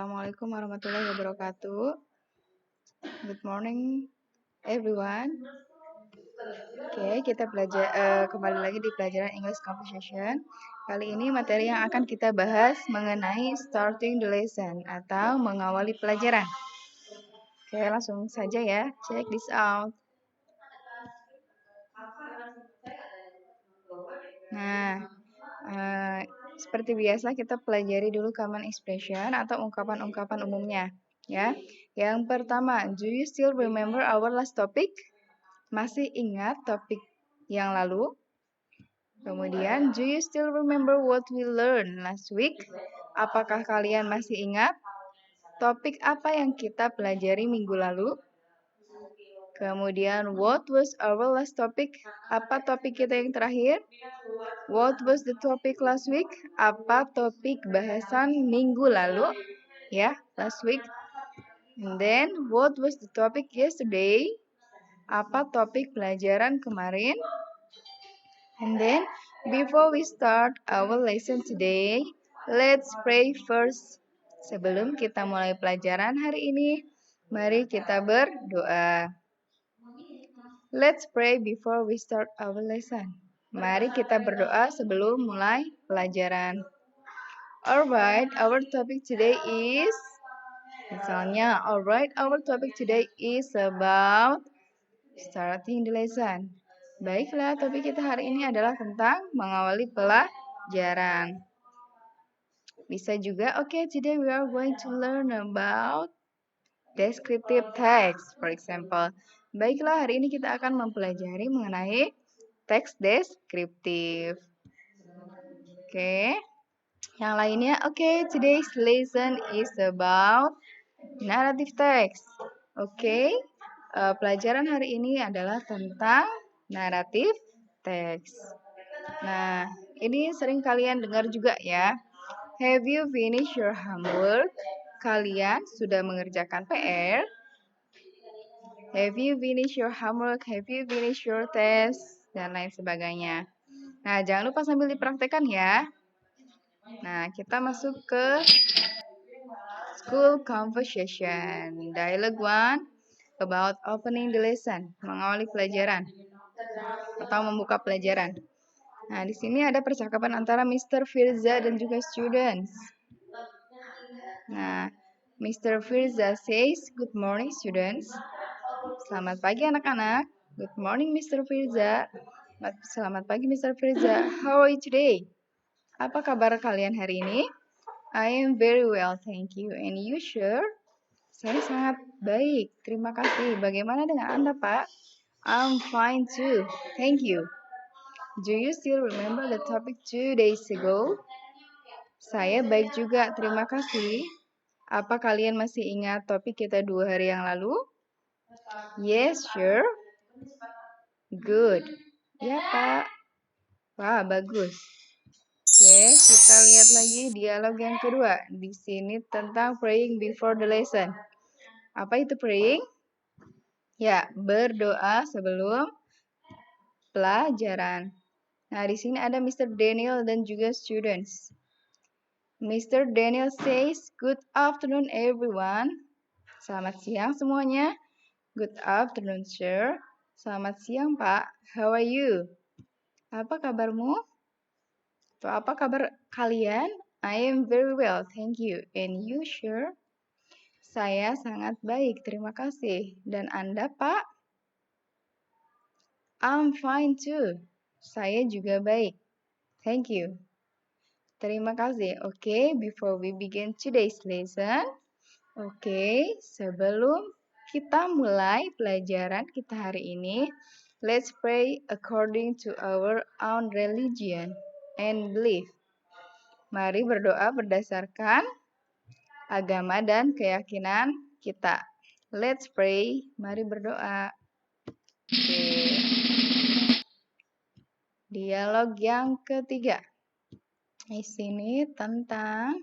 Assalamualaikum warahmatullahi wabarakatuh. Good morning, everyone. Oke, kita kembali lagi di pelajaran English Conversation. Kali ini materi yang akan kita bahas mengenai starting the lesson atau mengawali pelajaran. Oke, langsung saja ya. Check this out. Nah, seperti biasa kita pelajari dulu common expression atau ungkapan-ungkapan umumnya, ya. Yang pertama, do you still remember our last topic? Masih ingat topik yang lalu? Kemudian, do you still remember what we learned last week? Apakah kalian masih ingat topik apa yang kita pelajari minggu lalu? Kemudian, what was our last topic? Apa topik kita yang terakhir? What was the topic last week? Apa topik bahasan minggu lalu? Ya, last week. And then, what was the topic yesterday? Apa topik pelajaran kemarin? And then, before we start our lesson today, let's pray first. Sebelum kita mulai pelajaran hari ini, mari kita berdoa. Let's pray before we start our lesson. Mari kita berdoa sebelum mulai pelajaran. Alright, our topic today is our topic today is about starting the lesson. Baiklah, topik kita hari ini adalah tentang mengawali pelajaran. Bisa juga, today we are going to learn about descriptive text, for example. Baiklah, hari ini kita akan mempelajari mengenai teks deskriptif. Yang lainnya, today's lesson is about narrative text. Pelajaran hari ini adalah tentang naratif teks. Nah, ini sering kalian dengar juga ya. Have you finished your homework? Kalian sudah mengerjakan PR? Have you finished your homework? Have you finished your test? Dan lain sebagainya. Nah, jangan lupa sambil dipraktekkan ya. Nah, kita masuk ke school conversation. Dialogue 1 about opening the lesson. Mengawali pelajaran. Atau membuka pelajaran. Nah, di sini ada percakapan antara Mr. Firza dan juga students. Nah, Mr. Firza says, "Good morning, students." Selamat pagi anak-anak. Good morning, Mr. Firza. Selamat pagi, Mr. Firza. How are you today? Apa kabar kalian hari ini? I am very well, thank you. And you, sure? Saya sangat baik, terima kasih. Bagaimana dengan Anda, Pak? I'm fine too, thank you. Do you still remember the topic 2 days ago? Saya baik juga, terima kasih. Apa kalian masih ingat topik kita 2 hari yang lalu? Yes, sure. Good. Ya, Pak. Wah, bagus. Kita lihat lagi dialog yang kedua. Di sini tentang praying before the lesson. Apa itu praying? Ya, berdoa sebelum pelajaran. Nah, di sini ada Mr. Daniel dan juga students. Mr. Daniel says, "Good afternoon, everyone." Selamat siang semuanya. Good afternoon, sir. Selamat siang, Pak. How are you? Apa kabarmu? Atau apa kabar kalian? I am very well, thank you. And you, sir? Saya sangat baik, terima kasih. Dan Anda, Pak? I'm fine too. Saya juga baik. Thank you. Terima kasih. Before we begin today's lesson. Sebelum kita mulai pelajaran kita hari ini, let's pray according to our own religion and belief. Mari berdoa berdasarkan agama dan keyakinan kita. Let's pray. Mari berdoa. Dialog yang ketiga. Di sini tentang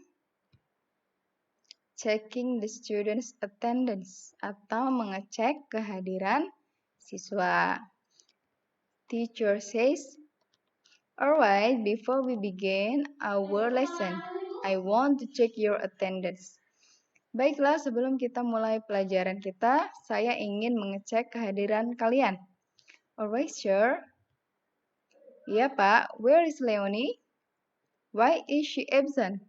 checking the students' attendance atau mengecek kehadiran siswa. Teacher says, "Alright, before we begin our lesson, I want to check your attendance." Baiklah, sebelum kita mulai pelajaran kita, saya ingin mengecek kehadiran kalian. Alright, sure. Iya, Pak. Where is Leonie? Why is she absent?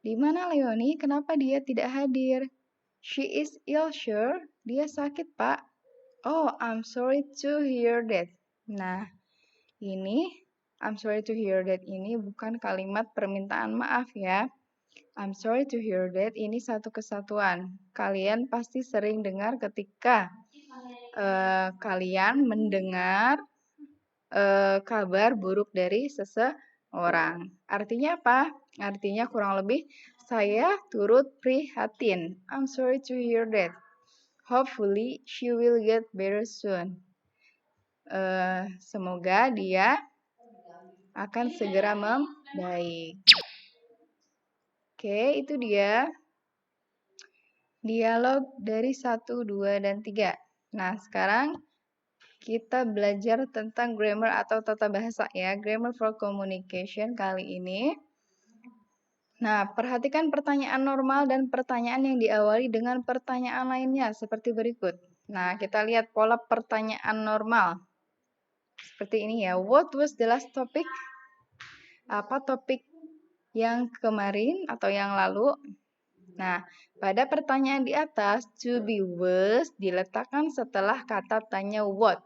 Di mana Leonie? Kenapa dia tidak hadir? She is ill, sure. Dia sakit, Pak. Oh, I'm sorry to hear that. Nah, ini I'm sorry to hear that ini bukan kalimat permintaan maaf ya. I'm sorry to hear that ini satu kesatuan. Kalian pasti sering dengar ketika kalian mendengar kabar buruk dari seseorang. Artinya apa? Artinya kurang lebih saya turut prihatin. I'm sorry to hear that. Hopefully she will get better soon. Semoga dia akan segera membaik. Oke, itu dia dialog dari 1, 2, dan 3. Nah, sekarang kita belajar tentang grammar atau tata bahasa ya. Grammar for communication kali ini. Nah, perhatikan pertanyaan normal dan pertanyaan yang diawali dengan pertanyaan lainnya seperti berikut. Nah, kita lihat pola pertanyaan normal. Seperti ini ya. What was the last topic? Apa topik yang kemarin atau yang lalu? Nah, pada pertanyaan di atas, to be was diletakkan setelah kata tanya what.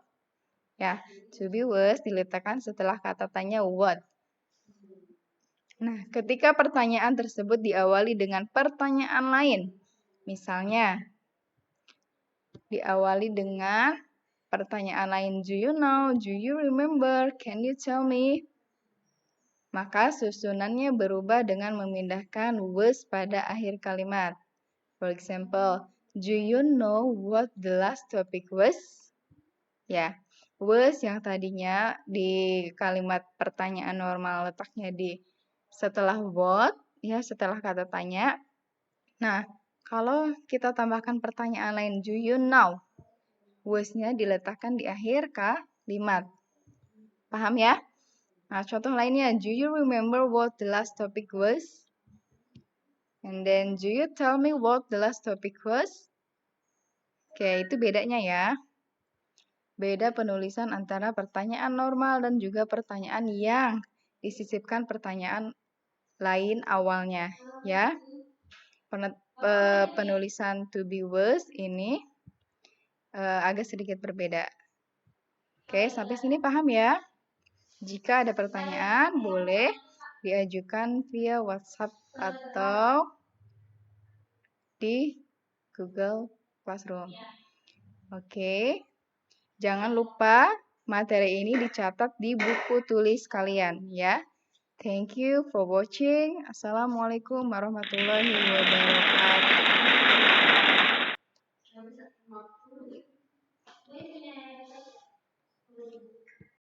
Ya, to be was diletakkan setelah kata tanya what. Nah, ketika pertanyaan tersebut diawali dengan pertanyaan lain, misalnya diawali dengan pertanyaan lain, do you know, do you remember, can you tell me? Maka susunannya berubah dengan memindahkan was pada akhir kalimat. For example, do you know what the last topic was? Ya, was yang tadinya di kalimat pertanyaan normal letaknya di setelah what, ya setelah kata tanya. Nah, kalau kita tambahkan pertanyaan lain, do you know? Was-nya diletakkan di akhir kalimat. Paham ya? Nah, contoh lainnya, do you remember what the last topic was? And then, do you tell me what the last topic was? Oke, itu bedanya ya. Beda penulisan antara pertanyaan normal dan juga pertanyaan yang disisipkan pertanyaan lain awalnya, ya. Penulisan to be was ini agak sedikit berbeda. Oke, sampai sini paham ya? Jika ada pertanyaan, boleh diajukan via WhatsApp atau di Google Classroom. Oke, jangan lupa materi ini dicatat di buku tulis kalian ya. Thank you for watching. Assalamualaikum warahmatullahi wabarakatuh.